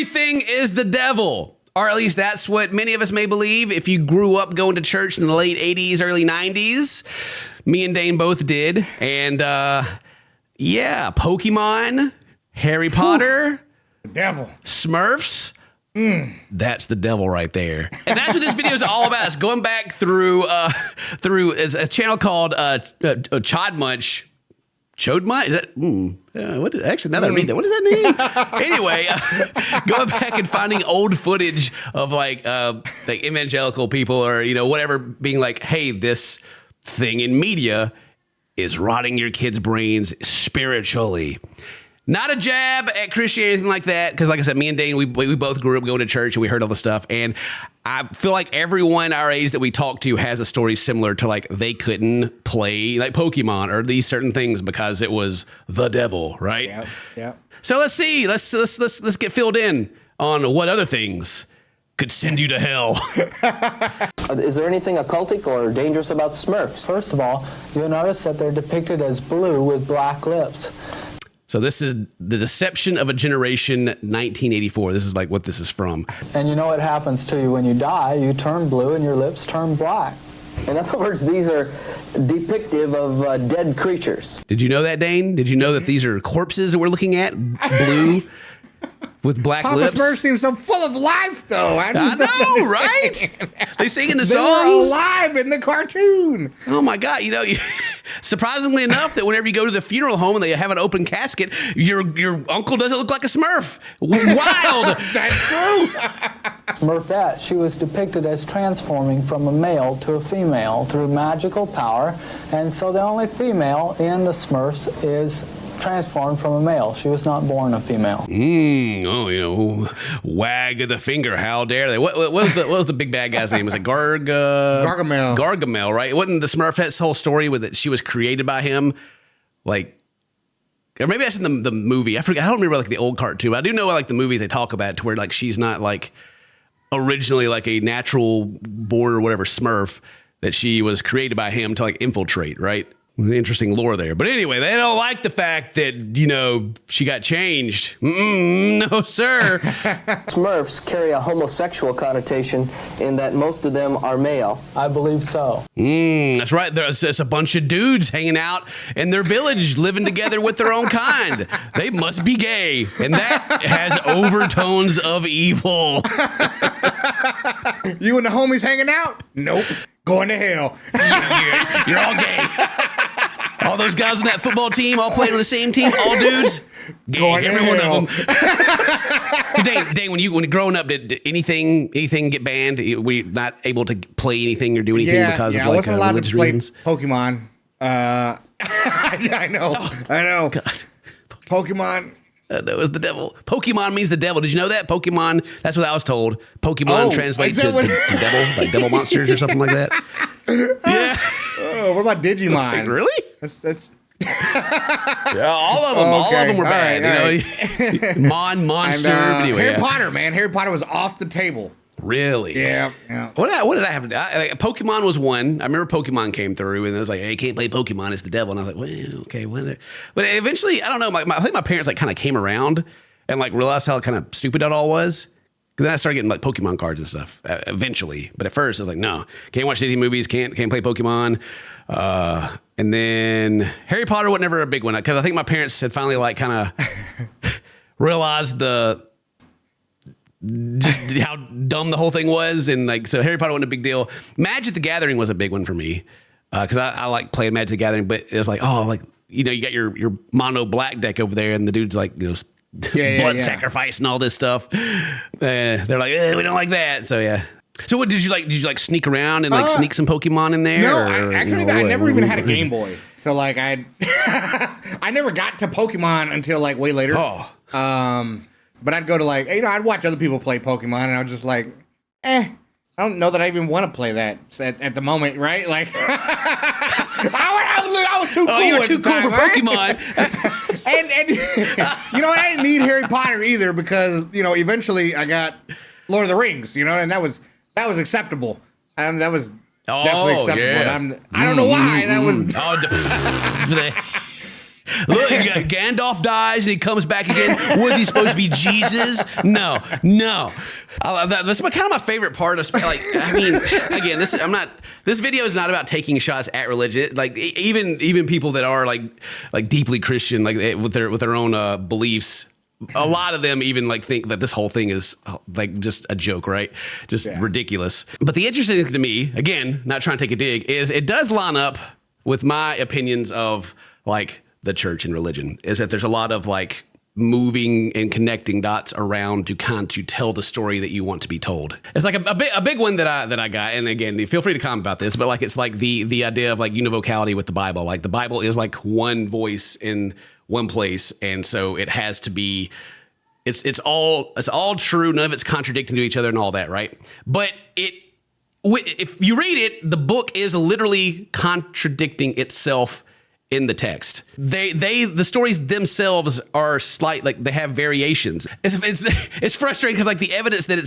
everything is the devil. Or at least that's what many of us may believe. If you grew up going to church in the late 80s, early 90s, me and Dane both did. And yeah, Pokemon, Harry Potter, the devil, Smurfs. That's the devil right there. And that's what this video is all about. It's going back through a channel called Chodmunch. Chodmunch? Is that, actually, now that I read that, what does that mean? Anyway, going back and finding old footage of like evangelical people or, whatever, being like, hey, this thing in media is rotting your kids' brains spiritually. Not a jab at Christianity, anything like that, because like I said, me and Dane, we both grew up going to church and we heard all the stuff. And I feel like everyone our age that we talk to has a story similar to like they couldn't play like Pokemon or these certain things because it was the devil, right? Yeah. So let's see. Let's get filled in on what other things could send you to hell. Is there anything occultic or dangerous about Smurfs? First of all, you'll notice that they're depicted as blue with black lips. So this is The Deception of a Generation, 1984. This is like what this is from. And you know what happens to you when you die? You turn blue and your lips turn black. In other words, these are depictive of dead creatures. Did you know that, Dane? Did you know that these are corpses that we're looking at? Blue with black lips? Papa Smurf seems so full of life, though. I know, right? They sing in the songs. They were alive in the cartoon. Oh, my God. Surprisingly enough, that whenever you go to the funeral home and they have an open casket, your uncle doesn't look like a Smurf. Wild. That's true. Smurfette, she was depicted as transforming from a male to a female through magical power, and so the only female in the Smurfs is transformed from a male. She was not born a female. Wag of the finger. How dare they? What was the big bad guy's name? Was it Gargamel? Gargamel, right? Wasn't the Smurfette's whole story with it? She was created by him, like, or maybe that's in the movie. I forget. I don't remember like the old cartoon. I do know like the movies they talk about it to where like she's not like originally like a natural born or whatever Smurf, that she was created by him to like infiltrate, right? Interesting lore there. But anyway, they don't like the fact that, she got changed. No, sir. Smurfs carry a homosexual connotation in that most of them are male. I believe so. That's right. There's a bunch of dudes hanging out in their village living together with their own kind. They must be gay. And that has overtones of evil. You and the homies hanging out? Nope. Going to hell. You're all gay. All those guys on that football team, all playing on the same team, all dudes, gay, every one of them. So, Dane, when you growing up, did anything get banned? Were you not able to play anything or do anything because of like religious reasons? Pokemon. I know. God. Pokemon. That was the devil. Pokemon means the devil. Did you know that? Pokemon, that's what I was told. Pokemon translates to devil, like devil monsters or something like that. Yeah. Oh, what about Digimon? Like, really? That's yeah, all of them. Okay. All of them were bad. Right. Monster. Anyway, Harry Potter, man. Harry Potter was off the table. Really? Yeah. What did I have to do? Pokemon was one. I remember Pokemon came through and it was like, hey, you can't play Pokemon, it's the devil. And I was like, well, okay, whatever. But eventually, I don't know, I think my parents like kind of came around and like realized how kind of stupid that all was. Because then I started getting like Pokemon cards and stuff eventually. But at first I was like, no, can't watch Disney movies, can't play Pokemon. And then Harry Potter was never a big one because I think my parents had finally like kind of realized just how dumb the whole thing was. And like, so Harry Potter wasn't a big deal. Magic the Gathering was a big one for me. Cause I like playing Magic the Gathering, but it's like, oh, like, you got your mono black deck over there and the dude's like, blood sacrifice and all this stuff. They're like, we don't like that. So yeah. So what did you like sneak around and like sneak some Pokemon in there? No, I never even had a Game Boy. So like I never got to Pokemon until like way later. But I'd go to like, I'd watch other people play Pokemon and I was just like, I don't know that I even want to play that at the moment, right? Like, I was too cool. Oh, you were too cool for Pokemon. and you know what? I didn't need Harry Potter either because, eventually I got Lord of the Rings, and that was acceptable. That was definitely acceptable. Yeah. I don't know why. That was... Look, Gandalf dies and he comes back again. Was he supposed to be Jesus? No. I love that. That's kind of my favorite part of, like, I mean, again, this video is not about taking shots at religion. Like, even people that are like deeply Christian, like with their own beliefs, a lot of them even like think that this whole thing is like just a joke, right? Just ridiculous. But the interesting thing to me, again, not trying to take a dig, is it does line up with my opinions of like the church and religion, is that there's a lot of like moving and connecting dots around to tell the story that you want to be told. It's like a big one that I got. And again, feel free to comment about this, but like, it's like the idea of like univocality with the Bible. Like the Bible is like one voice in one place. And so it has to be, it's all true. None of it's contradicting to each other and all that. Right. But if you read it, the book is literally contradicting itself in the text. The stories themselves are slight, like they have variations. It's frustrating because like the evidence that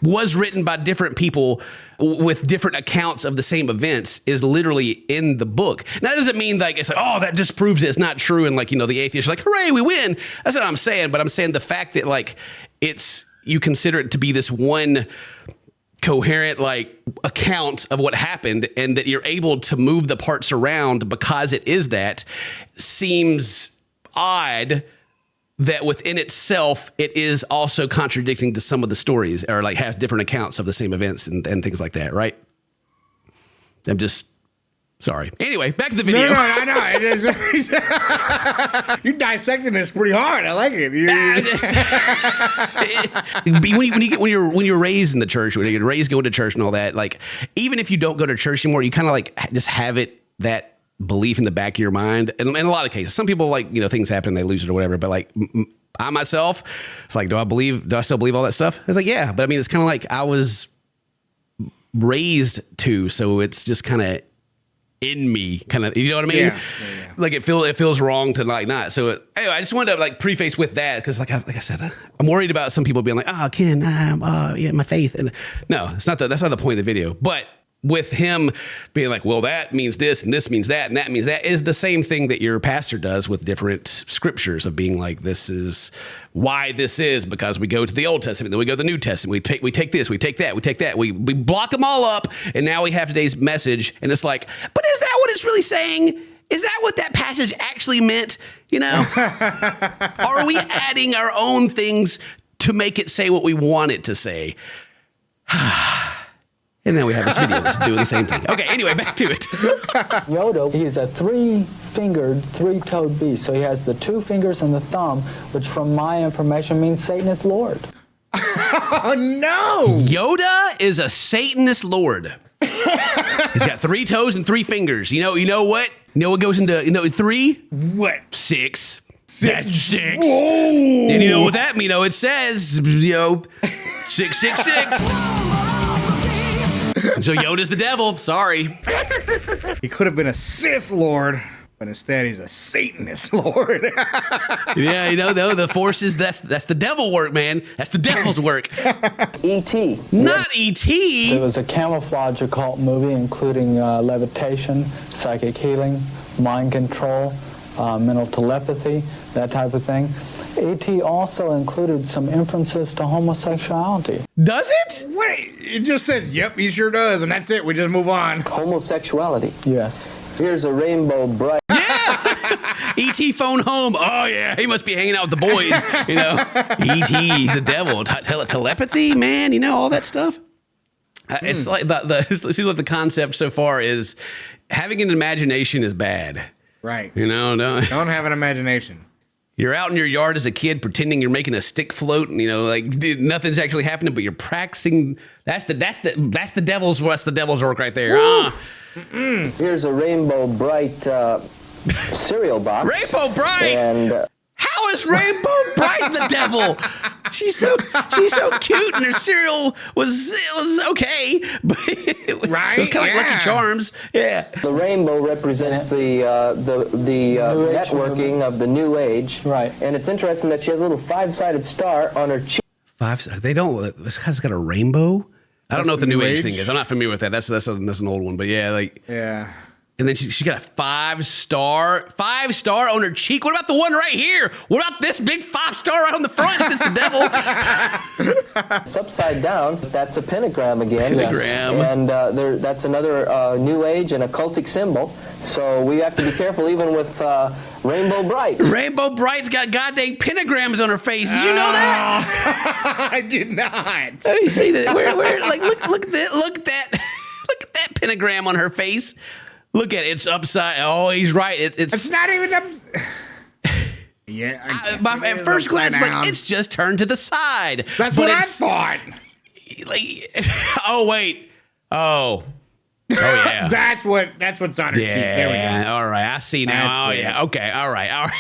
was written by different people with different accounts of the same events is literally in the book. Now, that doesn't mean like it's like, oh, that just proves it's not true. And like, you know, the atheists are like, hooray, we win. That's what I'm saying. But I'm saying the fact that like you consider it to be this one coherent like account of what happened, and that you're able to move the parts around because it is that, seems odd that within itself it is also contradicting to some of the stories, or like has different accounts of the same events and things like that, right? I'm just sorry. Anyway, back to the video. No, I know. You're dissecting this pretty hard. I like it. When you're raised in the church, when you're raised going to church and all that, like even if you don't go to church anymore, you kind of like just have that belief in the back of your mind. And in a lot of cases, some people like, you know, things happen and they lose it or whatever. But like I myself, it's like, do I still believe all that stuff? I was like, yeah. But I mean, it's kind of like I was raised to, so it's just kind of in me, kind of, you know what I mean? Yeah. Like it feels wrong to like not. So anyway, I just wanted to like preface with that because like I said, I'm worried about some people being like, oh, Ken, yeah, my faith. And no, that's not the point of the video. But with him being like, well, that means this and this means that and that means that, is the same thing that your pastor does with different scriptures of being like, this is why this is, because we go to the Old Testament, then we go to the New Testament, we take this, we take that, we take that, we block them all up, and now we have today's message, and it's like, but is that what it's really saying? Is that what that passage actually meant? You know? Or are we adding our own things to make it say what we want it to say? And then we have this video that's doing the same thing. Okay, anyway, back to it. Yoda, he's a three-fingered, three-toed beast. So he has the 2 fingers and the thumb, which from my information means Satan is Lord. Oh, no! Yoda is a Satanist Lord. He's got 3 toes and 3 fingers. You know what? You know what goes into 3? What? 6. That's 6. Whoa. And you know what that means? You know, it says, 666. So Yoda's the devil. Sorry. He could have been a Sith Lord, but instead he's a Satanist Lord. Yeah, you know, the forces, that's the devil work, man. That's the devil's work. E.T. Not E.T. It was a camouflage occult movie including levitation, psychic healing, mind control, mental telepathy, that type of thing. E.T. also included some inferences to homosexuality. Does it? What? It just says, yep, he sure does, and that's it. We just move on. Homosexuality. Yes. Here's a rainbow bright. Yeah! E.T. phone home. Oh, yeah, he must be hanging out with the boys, you know. E.T.'s the devil. Telepathy, man, you know, all that stuff. It's like it seems like the concept so far is having an imagination is bad. Right. You know, don't have an imagination. You're out in your yard as a kid pretending you're making a stick float, and you know, like dude, nothing's actually happening, but you're practicing. That's the devil's work right there. Here's a rainbow bright cereal box. Rainbow Bright. And how is Rainbow Bright the devil? She's so cute, and her cereal was okay, but it was kind of like Lucky Charms. Yeah. The rainbow represents the networking of the New Age. Right. And it's interesting that she has a little 5-sided star on her cheek. They don't. This guy's got a rainbow. I don't know what the New Age thing is. I'm not familiar with that. That's an old one, but yeah, like yeah. And then she got a 5-star on her cheek. What about the one right here? What about this big 5-star right on the front? It's the devil. It's upside down. That's a pentagram again. Pentagram. And that's another New Age and occultic symbol. So we have to be careful even with Rainbow Bright. Rainbow Bright's got goddamn pentagrams on her face. Did you know that? I did not. Let me see that. Where? Like, look at that. Look at that. Look at that pentagram on her face. Look at it. It's upside. Oh, he's right. It's not even up. Yeah. At first glance, like it's just turned to the side. That's what I thought. Like, oh wait. Oh yeah. That's what's on her cheek. There we go. All right. I see now. That's it. Yeah. Okay. All right.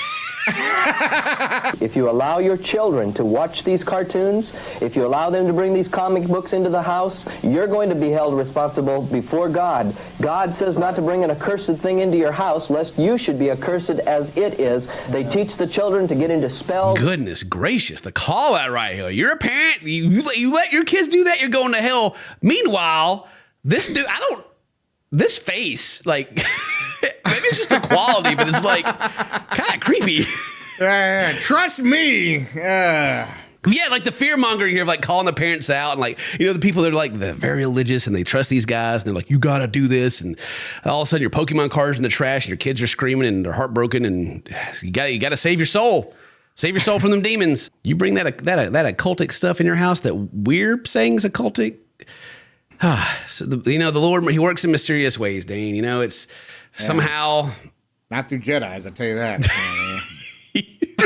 If you allow your children to watch these cartoons, if you allow them to bring these comic books into the house, you're going to be held responsible before God. God says not to bring an accursed thing into your house, lest you should be accursed as it is. They teach the children to get into spells. Goodness gracious, the call out right here. You're a parent. You let your kids do that, you're going to hell. Meanwhile, this dude, this face, like, maybe it's just the quality, but it's like kind of creepy. Trust me. Yeah, like the fear mongering here of like calling the parents out and like, the people that are like the very religious and they trust these guys and they're like, you got to do this. And all of a sudden your Pokemon cards in the trash and your kids are screaming and they're heartbroken and you got to save your soul. Save your soul from them demons. You bring that occultic stuff in your house that we're saying is occultic. So the Lord, he works in mysterious ways, Dane. It's somehow not through Jedis, I tell you that.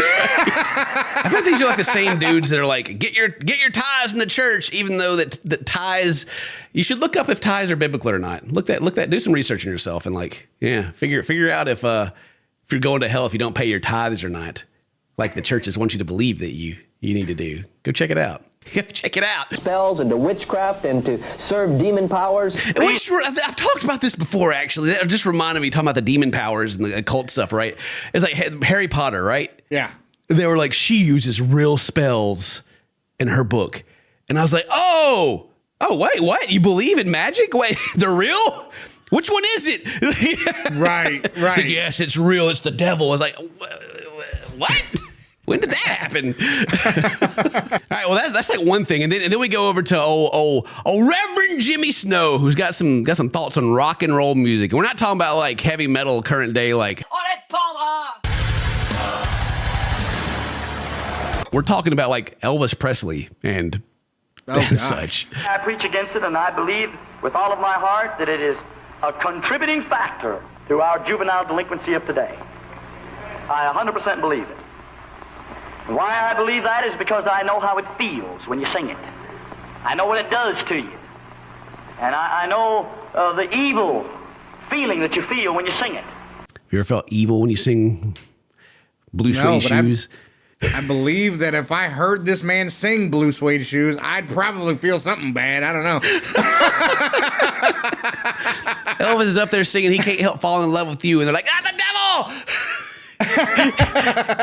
I bet these are like the same dudes that are like, get your ties in the church, even though that ties, you should look up if ties are biblical or not. Look that, do some research on yourself and figure out if you're going to hell if you don't pay your tithes or not. Like the churches want you to believe that you need to do. Go check it out. Check it out. Spells and to witchcraft and to serve demon powers. I've talked about this before, actually. That just reminded me talking about the demon powers and the occult stuff, right? It's like Harry Potter, right? Yeah. They were like, she uses real spells in her book. And I was like, oh, wait, what? You believe in magic? Wait, they're real? Which one is it? Right. Like, yes, it's real. It's the devil. I was like, what? When did that happen? All right, well, that's like one thing. And then we go over to old Reverend Jimmy Snow, who's got some thoughts on rock and roll music. And we're not talking about like heavy metal current day, like we're talking about like Elvis Presley and such. I preach against it, and I believe with all of my heart that it is a contributing factor to our juvenile delinquency of today. I 100% believe it. Why I believe that is because I know how it feels when you sing it. I know what it does to you. And I know the evil feeling that you feel when you sing it. Have you ever felt evil when you sing Blue Suede Shoes? I believe that if I heard this man sing Blue Suede Shoes, I'd probably feel something bad. I don't know. Elvis is up there singing, he can't help falling in love with you. And they're like, the devil!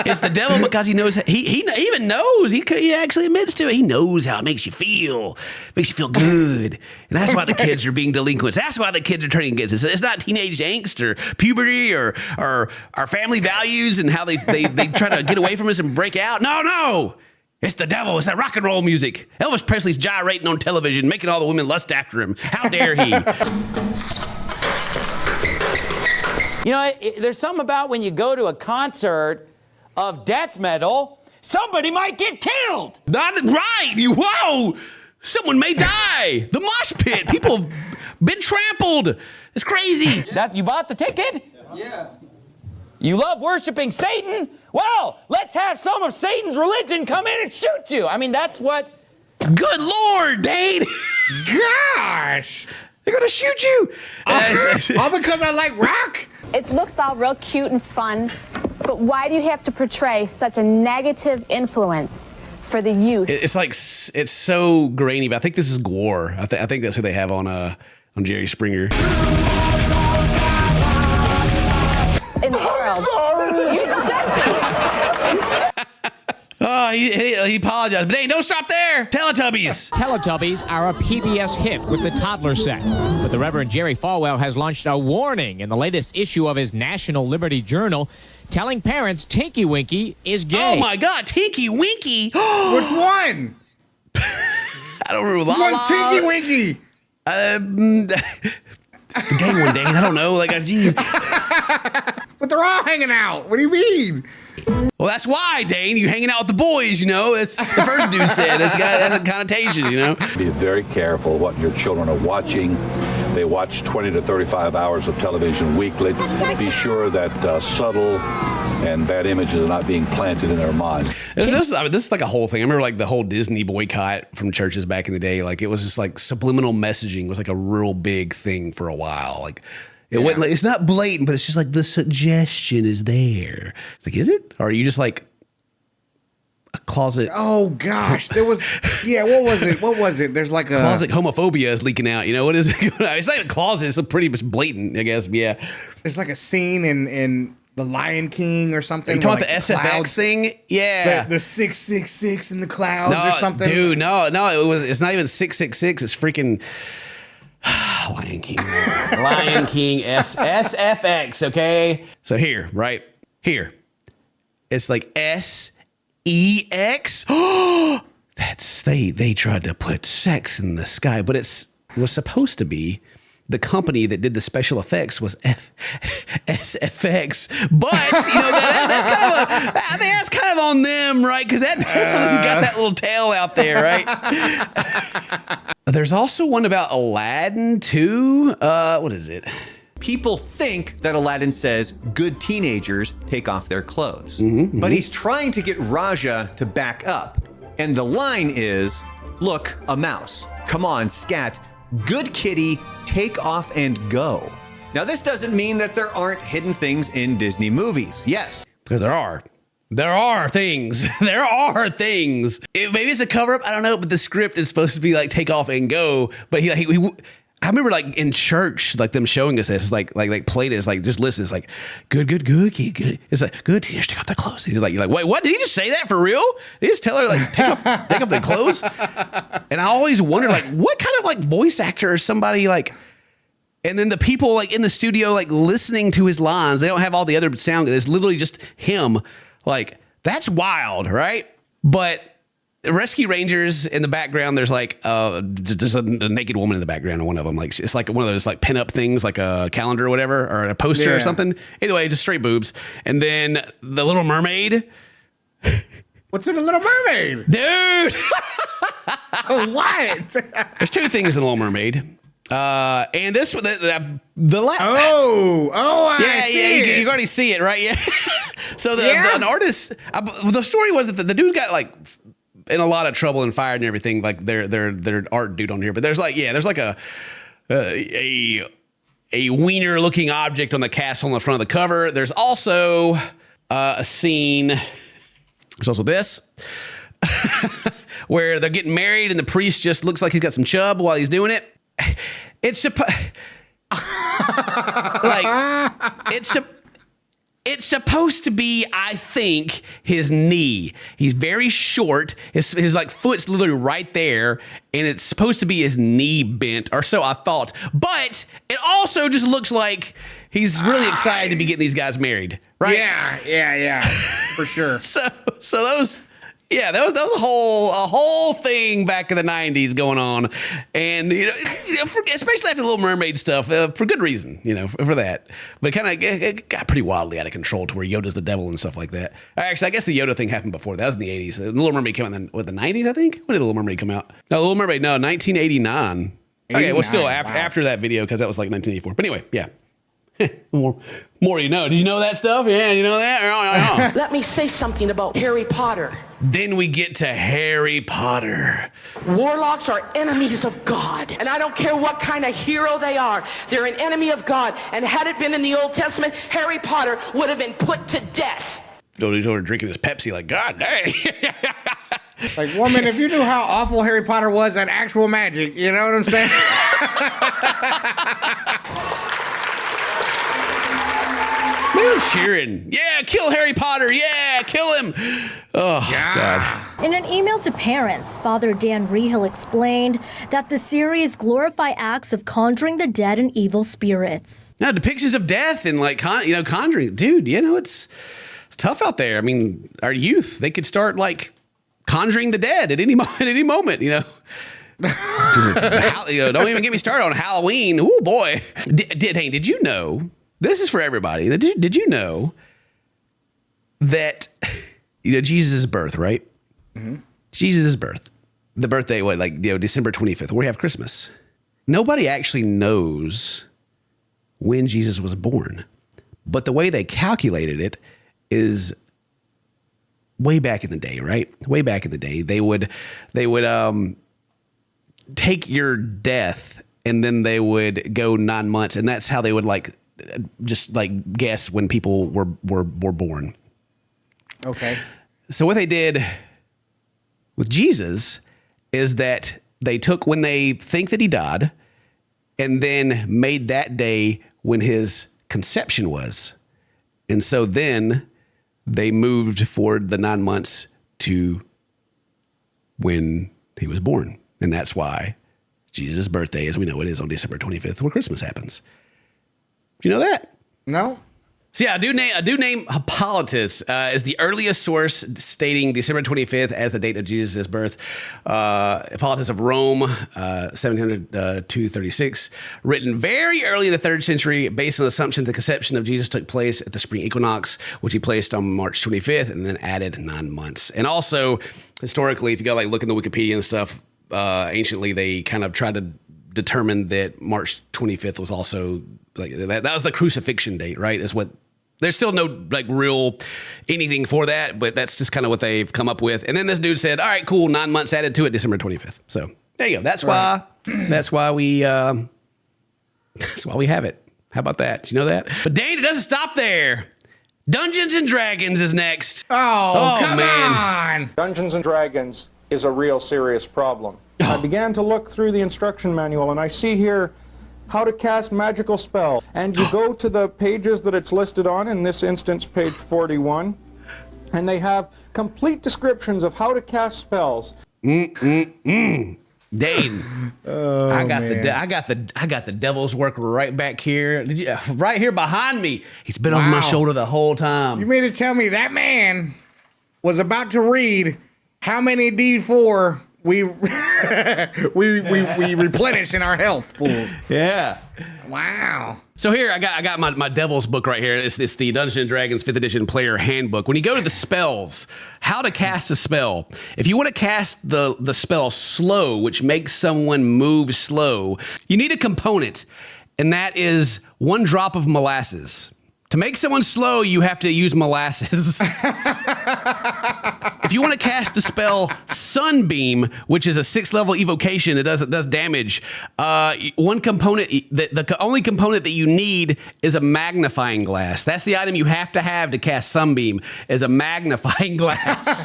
It's the devil because he knows he even knows he actually admits to it. He knows how it makes you feel good, and that's why the kids are being delinquents. That's why the kids are turning against us. It's not teenage angst or puberty or our family values and how they try to get away from us and break out. No, it's the devil. It's that rock and roll music. Elvis Presley's gyrating on television, making all the women lust after him. How dare he? There's something about when you go to a concert of death metal, somebody might get killed. Not right. Whoa. Someone may die. The mosh pit. People have been trampled. It's crazy. You bought the ticket? Yeah. You love worshiping Satan? Well, let's have some of Satan's religion come in and shoot you. I mean, that's what... Good Lord, Dane. Gosh. They're going to shoot you. All because I like rock? It looks all real cute and fun, but why do you have to portray such a negative influence for the youth? It's like, it's so grainy, but I think this is Gore. I think that's who they have on Jerry Springer. In the world. You Oh, he apologized. But hey, don't stop there. Teletubbies. Teletubbies are a PBS hit with the toddler set. But the Reverend Jerry Falwell has launched a warning in the latest issue of his National Liberty Journal, telling parents Tinky Winky is gay. Oh my God, Tinky Winky. Which one? I don't remember. Which one's Tinky Winky? It's the gay one, Dane. I don't know. Like, geez. But they're all hanging out. What do you mean? Well, that's why, Dane. You hanging out with the boys, you know. It's the first dude said. It has a connotation, you know. Be very careful what your children are watching. They watch 20 to 35 hours of television weekly. Be sure that subtle and bad images are not being planted in their minds. This is like a whole thing. I remember like the whole Disney boycott from churches back in the day. Like it was just like subliminal messaging was like a real big thing for a while. Like it wasn't like, it's not blatant, but it's just like the suggestion is there. It's like, is it? Or are you just like a closet? Oh gosh, there was What was it? There's like a closet homophobia is leaking out. You know what is it? It's not a closet. It's a pretty much blatant, I guess. Yeah. There's like a scene in The Lion King or something. Are you talking about the SFX clouds, thing? Yeah. The 666 in the clouds or something. Dude, no. It's not even 666. It's freaking Lion King. Lion King SFX. Okay. So here, right here, it's like SEX. Oh, that's they tried to put sex in the sky, but it was supposed to be. The company that did the special effects was SFX, but you know that's I think that's kind of on them, right? Because that definitely got that little tail out there, right? There's also one about Aladdin too. What is it? People think that Aladdin says good teenagers take off their clothes, but he's trying to get Raja to back up, and the line is, "Look, a mouse. Come on, scat. Good kitty, take off and go." Now, this doesn't mean that there aren't hidden things in Disney movies. Yes. Because there are. There are things. There are things. Maybe it's a cover up. I don't know. But the script is supposed to be like take off and go. But I remember like in church, like them showing us this, it's like played it. It's like, just listen. It's like, good. It's like, good. Teenagers take off their clothes. He's like, you're like, wait, what? Did he just say that for real? Did he just tell her like, take off their clothes? And I always wondered like, what kind of like voice actor or somebody like, and then the people like in the studio, like listening to his lines, they don't have all the other sound. It's literally just him. Like, that's wild, right? But Rescue Rangers in the background, there's like just a naked woman in the background of one of them. Like it's like one of those like pinup things, like a calendar or whatever, or a poster or something. Either way, just straight boobs. And then the Little Mermaid. What's in the Little Mermaid, dude? What? There's two things in the Little Mermaid. And this I see you already see it, right? Yeah. So an artist, the story was that the dude got like in a lot of trouble and fired and everything, like their art dude on here. But there's like a wiener looking object on the castle on the front of the cover. There's also a scene. There's also this where they're getting married and the priest just looks like he's got some chub while he's doing it. It's supposed to be, I think, his knee. He's very short. His like foot's literally right there, and it's supposed to be his knee bent, or so I thought. But it also just looks like he's really excited to be getting these guys married, right? Yeah, for sure. So those. Yeah, that was a whole thing back in the 90s going on, and especially after the Little Mermaid stuff, for good reason, for that. But it got pretty wildly out of control to where Yoda's the devil and stuff like that. Actually, I guess the Yoda thing happened before. That was in the 80s. The Little Mermaid came out in the 90s, I think. When did the Little Mermaid come out? No, Little Mermaid, 1989. Okay, well, still after that video because that was like 1984. But anyway, yeah. More you know. Did you know that stuff? Yeah, you know that? Let me say something about Harry Potter. Then we get to Harry Potter. Warlocks are enemies of God. And I don't care what kind of hero they are. They're an enemy of God. And had it been in the Old Testament, Harry Potter would have been put to death. He's over drinking his Pepsi like, God dang. Like, woman, if you knew how awful Harry Potter was at actual magic, you know what I'm saying? Look at them cheering. Yeah, kill Harry Potter. Yeah, kill him. Oh, God. In an email to parents, Father Dan Rehill explained that the series glorify acts of conjuring the dead and evil spirits. Now, depictions of death and like, conjuring. Dude, it's tough out there. I mean, our youth, they could start like conjuring the dead at any moment, Don't even get me started on Halloween. Oh boy. Did you know, this is for everybody. Did you know that, Jesus' birth, right? Mm-hmm. Jesus' birth. The birthday, December 25th, we have Christmas. Nobody actually knows when Jesus was born. But the way they calculated it is way back in the day, right? Way back in the day, they would take your death and then they would go 9 months, and that's how they would guess when people were born. Okay. So what they did with Jesus is that they took when they think that he died and then made that day when his conception was. And so then they moved forward the 9 months to when he was born. And that's why Jesus' birthday, as we know it, is on December 25th, where Christmas happens. Do you know that? No. So yeah, I do name Hippolytus is the earliest source stating December 25th as the date of Jesus' birth. Hippolytus of Rome, 700-236, written very early in the 3rd century based on the assumption the conception of Jesus took place at the spring equinox, which he placed on March 25th and then added 9 months. And also, historically, if you go look in the Wikipedia and stuff, anciently they kind of tried to determine that March 25th was also that was the crucifixion date, right? Is what there's still no real anything for that, but that's just kind of what they've come up with. And then this dude said, all right, cool, 9 months added to it, December 25th. So there you go. That's why we have it. How about that? Did you know that? But Dane, it doesn't stop there. Dungeons and Dragons is next. Oh come on. Dungeons and Dragons is a real serious problem. I began to look through the instruction manual, and I see here how to cast magical spells. And you go to the pages that it's listed on, in this instance, page 41, and they have complete descriptions of how to cast spells. Dane, I got the devil's work right back here. Right here behind me. He's been over my shoulder the whole time. You mean to tell me that man was about to read how many D4 we replenish in our health pools? Yeah. Wow. So here I got my devil's book right here. It's the Dungeons and Dragons 5th edition player handbook. When you go to the spells, how to cast a spell. If you want to cast the spell slow, which makes someone move slow, you need a component, and that is 1 drop of molasses. To make someone slow, you have to use molasses. If you want to cast the spell Sunbeam, which is a 6th level evocation, it does damage. One component, the only component that you need is a magnifying glass. That's the item you have to cast Sunbeam, is a magnifying glass.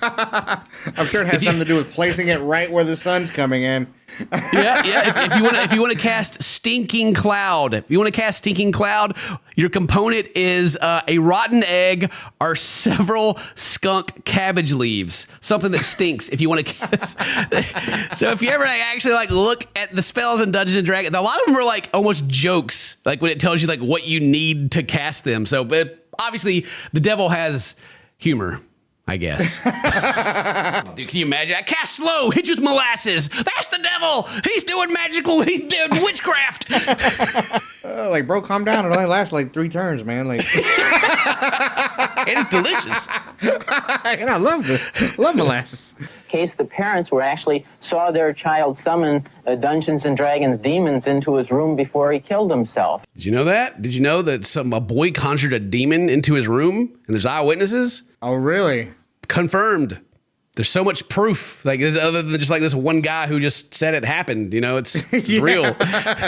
I'm sure it has something to do with placing it right where the sun's coming in. If you want to cast Stinking Cloud, your component is a rotten egg or several skunk cabbage leaves, something that stinks. If you want to cast, so if you ever actually look at the spells in Dungeons and Dragons, a lot of them are almost jokes, when it tells you what you need to cast them. So, but obviously the devil has humor, I guess. Dude, can you imagine? I cast slow, hit you with molasses. That's the devil. He's doing he's doing witchcraft. Bro, calm down. It only lasts 3 turns, man. And it's delicious. And I love molasses. Case the parents saw their child summon Dungeons and Dragons demons into his room before he killed himself. Did you know that? Did you know that a boy conjured a demon into his room and there's eyewitnesses? Oh, really? Confirmed. There's so much proof, other than just this one guy who just said it happened. It's real.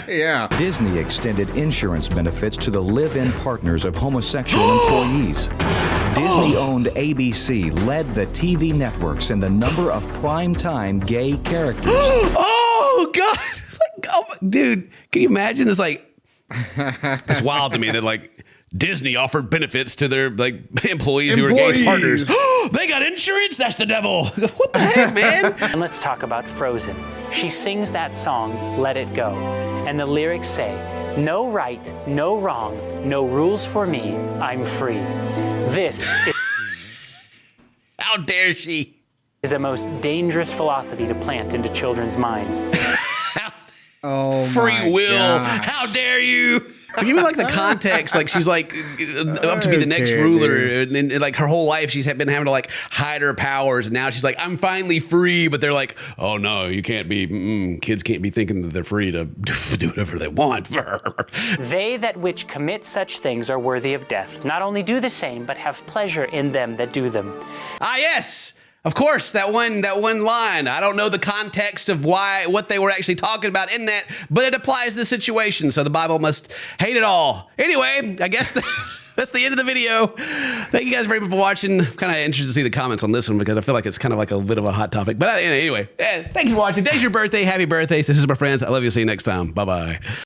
Yeah. Disney extended insurance benefits to the live-in partners of homosexual employees. Disney-owned ABC led the TV networks in the number of primetime gay characters. Oh, God. Dude, can you imagine? It's wild to me that Disney offered benefits to their employees who are gay partners. They got insurance? That's the devil. What the heck, man? And let's talk about Frozen. She sings that song, Let It Go. And the lyrics say, no right, no wrong, no rules for me, I'm free. This is... How dare she? Is the most dangerous philosophy to plant into children's minds. Free will. How dare you? But you mean the context, she's up to be the next ruler, and her whole life she's been having to hide her powers, and now she's I'm finally free, but they're oh no, you can't be, kids can't be thinking that they're free to do whatever they want. They that which commit such things are worthy of death. Not only do the same, but have pleasure in them that do them. Ah, yes. Of course, that one line. I don't know the context of what they were actually talking about in that, but it applies to the situation. So the Bible must hate it all. Anyway, I guess that's the end of the video. Thank you guys very much for watching. I'm kind of interested to see the comments on this one because I feel like it's kind of a bit of a hot topic. But anyway, thank you for watching. Today's your birthday. Happy birthday. So this is my friends. I love you. See you next time. Bye-bye.